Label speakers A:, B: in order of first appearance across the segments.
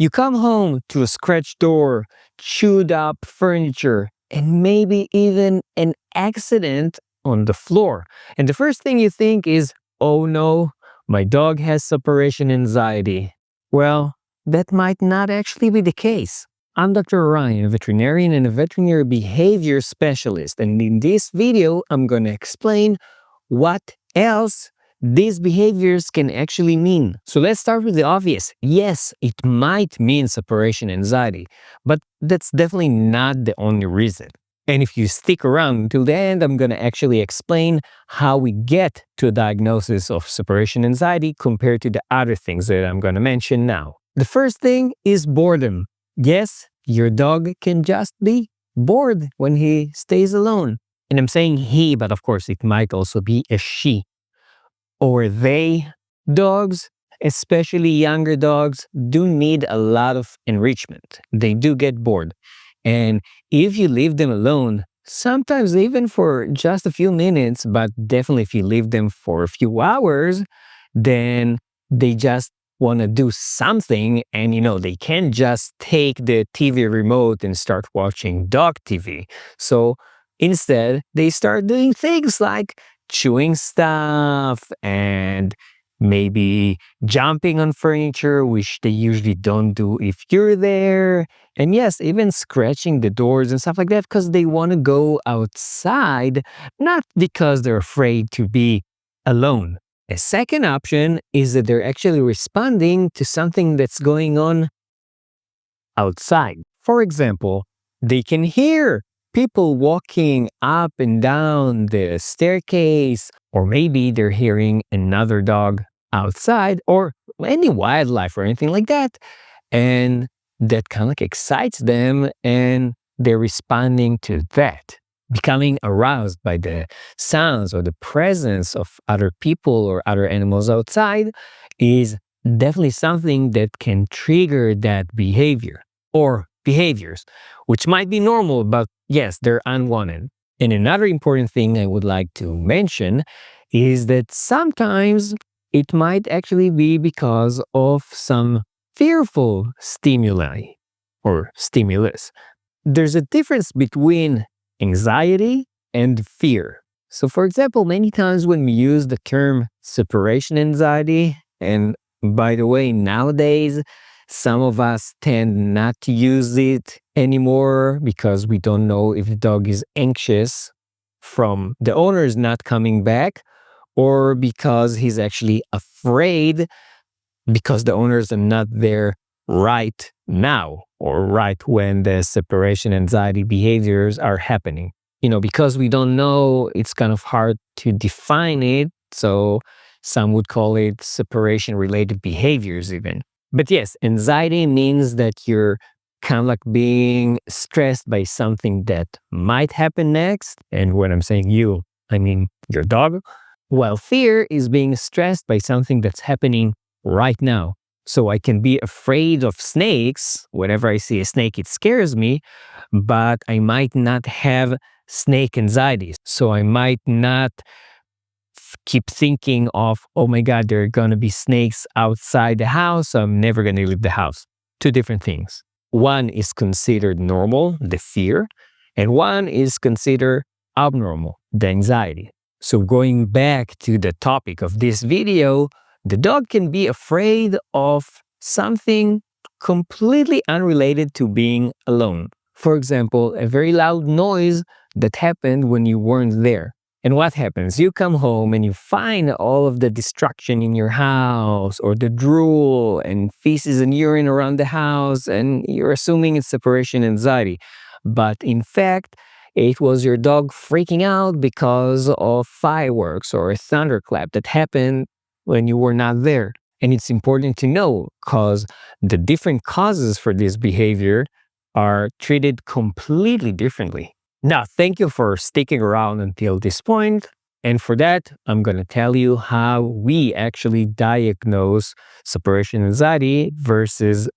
A: You come home to a scratched door, chewed up furniture, and maybe even an accident on the floor. And the first thing you think is, oh no, my dog has separation anxiety. Well, that might not actually be the case. I'm Dr. Orion, a veterinarian and a veterinary behavior specialist, and in this video, I'm going to explain what else these behaviors can actually mean. So let's start with the obvious. Yes, it might mean separation anxiety, but that's definitely not the only reason. And if you stick around until the end, I'm going to actually explain how we get to a diagnosis of separation anxiety compared to the other things that I'm going to mention now. The first thing is boredom. Yes, your dog can just be bored when he stays alone. And I'm saying he, but of course it might also be a she or they. Dogs, especially younger dogs, do need a lot of enrichment. They do get bored. And if you leave them alone, sometimes even for just a few minutes, but definitely if you leave them for a few hours, then they just want to do something, and they can't just take the TV remote and start watching dog TV. So instead, they start doing things like chewing stuff and maybe jumping on furniture, which they usually don't do if you're there. And yes, even scratching the doors and stuff like that because they want to go outside, not because they're afraid to be alone. A second option is that they're actually responding to something that's going on outside. For example, they can hear people walking up and down the staircase, or maybe they're hearing another dog outside, or any wildlife or anything like that. And that kind of excites them, and they're responding to that. Becoming aroused by the sounds or the presence of other people or other animals outside is definitely something that can trigger that behavior or behaviors, which might be normal, but yes, they're unwanted. And another important thing I would like to mention is that sometimes it might actually be because of some fearful stimuli or stimulus. There's a difference between anxiety and fear. So for example, many times when we use the term separation anxiety, and by the way, nowadays, some of us tend not to use it anymore because we don't know if the dog is anxious from the owner's not coming back or because he's actually afraid because the owners are not there right now or right when the separation anxiety behaviors are happening. Because we don't know, it's kind of hard to define it. So some would call it separation related behaviors even. But yes, anxiety means that you're kind of like being stressed by something that might happen next. And when I'm saying you, I mean your dog. While fear is being stressed by something that's happening right now. So I can be afraid of snakes. Whenever I see a snake, it scares me, but I might not have snake anxiety. So I might not keep thinking of, oh my God, there are going to be snakes outside the house, so I'm never going to leave the house. Two different things. One is considered normal, the fear, and one is considered abnormal, the anxiety. So going back to the topic of this video, the dog can be afraid of something completely unrelated to being alone. For example, a very loud noise that happened when you weren't there. And what happens? You come home and you find all of the destruction in your house or the drool and feces and urine around the house, and you're assuming it's separation anxiety. But in fact, it was your dog freaking out because of fireworks or a thunderclap that happened when you were not there. And it's important to know because the different causes for this behavior are treated completely differently. Now, thank you for sticking around until this point. And for that, I'm going to tell you how we actually diagnose separation anxiety versus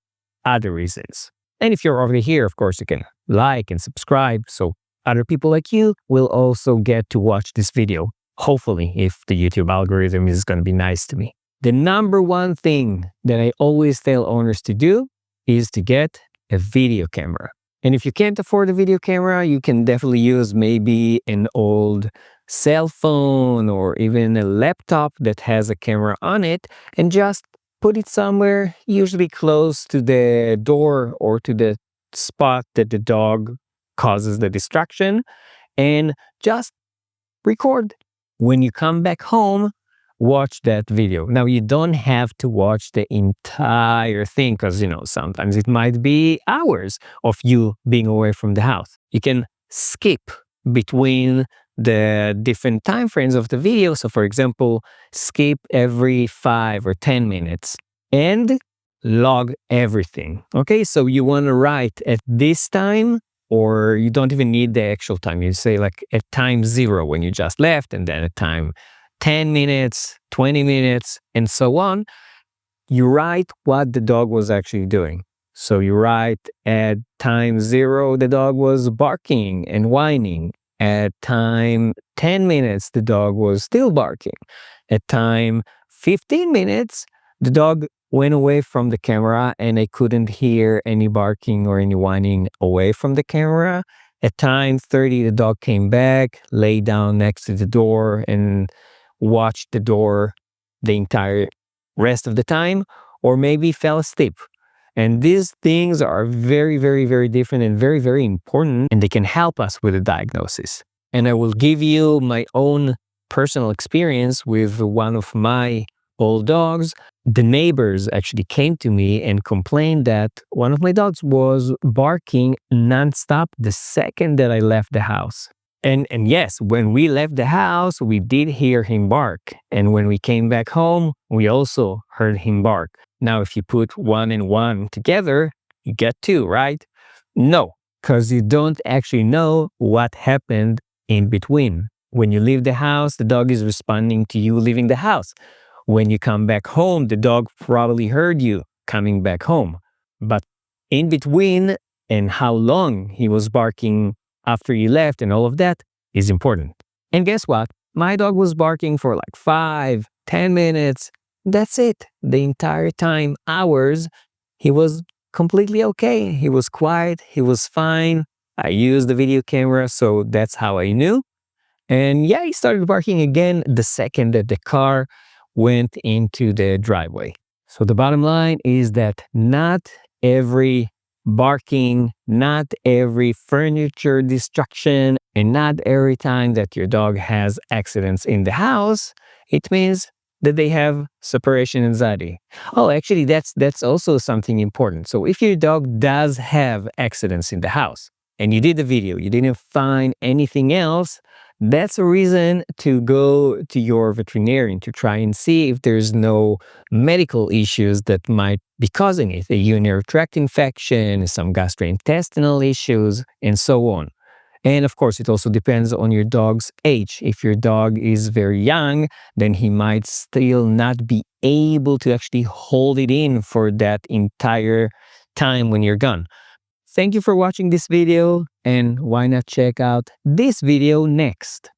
A: other reasons. And if you're already here, of course, you can like and subscribe so other people like you will also get to watch this video. Hopefully, if the YouTube algorithm is going to be nice to me. The number one thing that I always tell owners to do is to get a video camera. And if you can't afford a video camera, you can definitely use maybe an old cell phone or even a laptop that has a camera on it, and just put it somewhere, usually close to the door or to the spot that the dog causes the distraction, and just record. When you come back home, watch that video. Now, you don't have to watch the entire thing because, sometimes it might be hours of you being away from the house. You can skip between the different time frames of the video. So, for example, skip every 5 or 10 minutes and log everything. Okay, so you want to write at this time, or you don't even need the actual time. You say like at time 0 when you just left, and then at time 10 minutes, 20 minutes, and so on. You write what the dog was actually doing. So you write at time 0, the dog was barking and whining. At time 10 minutes, the dog was still barking. At time 15 minutes, the dog went away from the camera and I couldn't hear any barking or any whining away from the camera. At time 30, the dog came back, lay down next to the door and watched the door the entire rest of the time, or maybe fell asleep. And these things are very, very, very different and very, very important, and they can help us with the diagnosis. And I will give you my own personal experience with one of my old dogs. The neighbors actually came to me and complained that one of my dogs was barking nonstop the second that I left the house. And yes, when we left the house, we did hear him bark. And when we came back home, we also heard him bark. Now, if you put 1 and 1 together, you get 2, right? No, because you don't actually know what happened in between. When you leave the house, the dog is responding to you leaving the house. When you come back home, the dog probably heard you coming back home. But in between and how long he was barking after you left and all of that is important. And guess what? My dog was barking for like 5, 10 minutes. That's it. The entire time, hours, he was completely okay. He was quiet. He was fine. I used the video camera, so that's how I knew. And yeah, he started barking again the second that the car went into the driveway. So the bottom line is that not every barking, not every furniture destruction, and not every time that your dog has accidents in the house, it means that they have separation anxiety. Oh, actually, that's also something important. So if your dog does have accidents in the house and you did the video, you didn't find anything else, that's a reason to go to your veterinarian to try and see if there's no medical issues that might be causing it, a urinary tract infection, some gastrointestinal issues, and so on. And of course, it also depends on your dog's age. If your dog is very young, then he might still not be able to actually hold it in for that entire time when you're gone. Thank you for watching this video, and why not check out this video next?